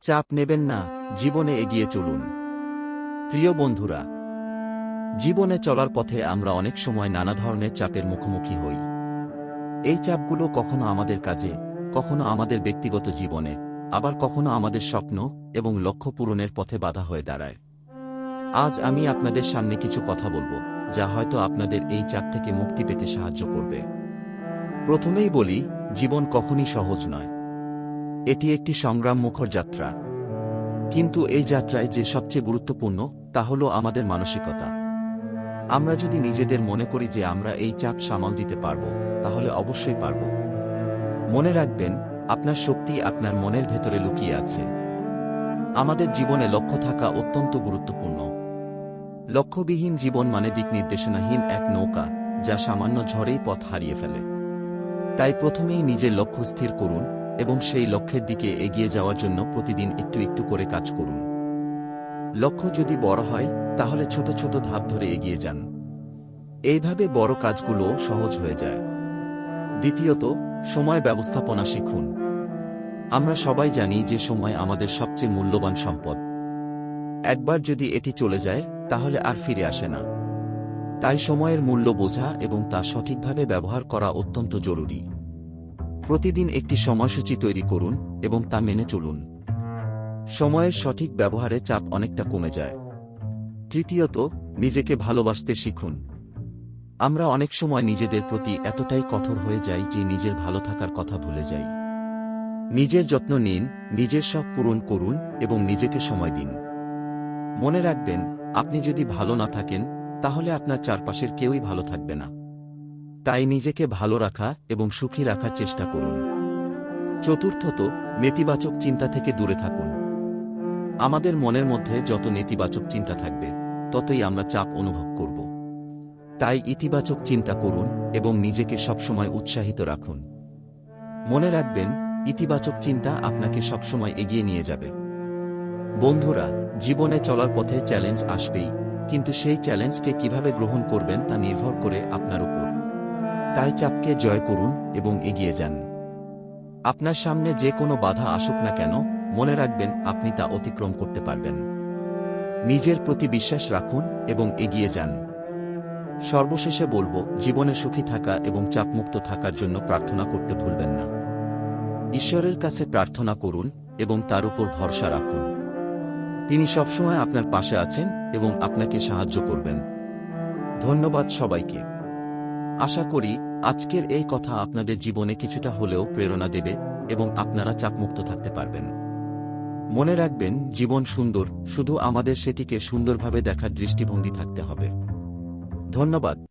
চাপ নেবেন না, জীবনে এগিয়ে চলুন। প্রিয় বন্ধুরা, জীবনে চলার পথে আমরা অনেক সময় নানা ধরনের চাপের মুখোমুখি হই। এই চাপগুলো কখনো আমাদের কাজে, কখনো আমাদের ব্যক্তিগত জীবনে, আবার কখনো আমাদের স্বপ্ন এবং লক্ষ্য পূরণের পথে বাধা হয়ে দাঁড়ায়। আজ আমি আপনাদের সামনে কিছু কথা বলবো, যা হয়তো আপনাদের এই চাপ থেকে মুক্তি পেতে সাহায্য করবে। প্রথমেই বলি, জীবন কখনই সহজ নয়। এটি একটি সংগ্রামমুখর যাত্রা। কিন্তু এই যাত্রায় যে সবচেয়ে গুরুত্বপূর্ণ তা হল আমাদের মানসিকতা। আমরা যদি নিজেদের মনে করি যে আমরা এই চাপ সামাল দিতে পারব, তাহলে অবশ্যই পারব। মনে রাখবেন, আপনার শক্তি আপনার মনের ভেতরে লুকিয়ে আছে। আমাদের জীবনে লক্ষ্য থাকা অত্যন্ত গুরুত্বপূর্ণ। লক্ষ্যবিহীন জীবন মানে দিকনির্দেশনাহীন এক নৌকা, যা সামান্য ঝড়েই পথ হারিয়ে ফেলে। তাই প্রথমেই নিজের লক্ষ্য স্থির করুন এবং সেই লক্ষ্যের দিকে এগিয়ে যাওয়ার জন্য প্রতিদিন একটু একটু করে কাজ করুন। লক্ষ্য যদি বড় হয়, তাহলে ছোট ছোট ধাপ ধরে এগিয়ে যান। এইভাবে বড় কাজগুলো সহজ হয়ে যায়। দ্বিতীয়ত, সময় ব্যবস্থাপনা শিখুন। আমরা সবাই জানি যে সময় আমাদের সবচেয়ে মূল্যবান সম্পদ। একবার যদি এটি চলে যায়, তাহলে আর ফিরে আসে না। তাই সময়ের মূল্য বোঝা এবং তা সঠিকভাবে ব্যবহার করা অত্যন্ত জরুরি। প্রতিদিন একটি সময়সূচি তৈরি করুন এবং তা মেনে চলুন। সময়ের সঠিক ব্যবহারে চাপ অনেকটা কমে যায়। তৃতীয়ত, নিজেকে ভালোবাসতে শিখুন। আমরা অনেক সময় নিজেদের প্রতি এতটাই কঠোর হয়ে যাই যে নিজের ভালো থাকার কথা ভুলে যাই। নিজের যত্ন নিন, নিজের শখ পূরণ করুন এবং নিজেকে সময় দিন। মনে রাখবেন, আপনি যদি ভালো না থাকেন, তাহলে আপনার চারপাশের কেউই ভালো থাকবে না। তাই নিজেকে ভালো রাখা এবং সুখী রাখার চেষ্টা করুন। চতুর্থত, নেতিবাচক চিন্তা থেকে দূরে থাকুন। আমাদের মনের মধ্যে যত নেতিবাচক চিন্তা থাকবে, ততই আমরা চাপ অনুভব করব। তাই ইতিবাচক চিন্তা করুন এবং নিজেকে সবসময় উৎসাহিত রাখুন। মনে রাখবেন, ইতিবাচক চিন্তা আপনাকে সবসময় এগিয়ে নিয়ে যাবে। বন্ধুরা, জীবনে চলার পথে চ্যালেঞ্জ আসবেই, কিন্তু সেই চ্যালেঞ্জকে কিভাবে গ্রহণ করবেন তা নির্ভর করে আপনার উপর। তাই চাপকে জয় করুন এবং এগিয়ে যান। আপনার সামনে যে কোনো বাধা আসুক না কেন, মনে রাখবেন আপনি তা অতিক্রম করতে পারবেন। নিজের প্রতি বিশ্বাস রাখুন এবং এগিয়ে যান। সর্বশেষে বলবো, জীবনে সুখী থাকা এবং চাপমুক্ত থাকার জন্য প্রার্থনা করতে ভুলবেন না। ঈশ্বরের কাছে প্রার্থনা করুন এবং তার উপর ভরসা রাখুন। তিনি সবসময় আপনার পাশে আছেন এবং আপনাকে সাহায্য করবেন। ধন্যবাদ সবাইকে। আশা করি আজকের এই কথা আপনাদের জীবনে কিছুটা হলেও প্রেরণা দেবে এবং আপনারা চাপমুক্ত থাকতে পারবেন। মনে রাখবেন, জীবন সুন্দর, শুধু আমাদের সেটিকে সুন্দরভাবে দেখার দৃষ্টিভঙ্গি থাকতে হবে। ধন্যবাদ।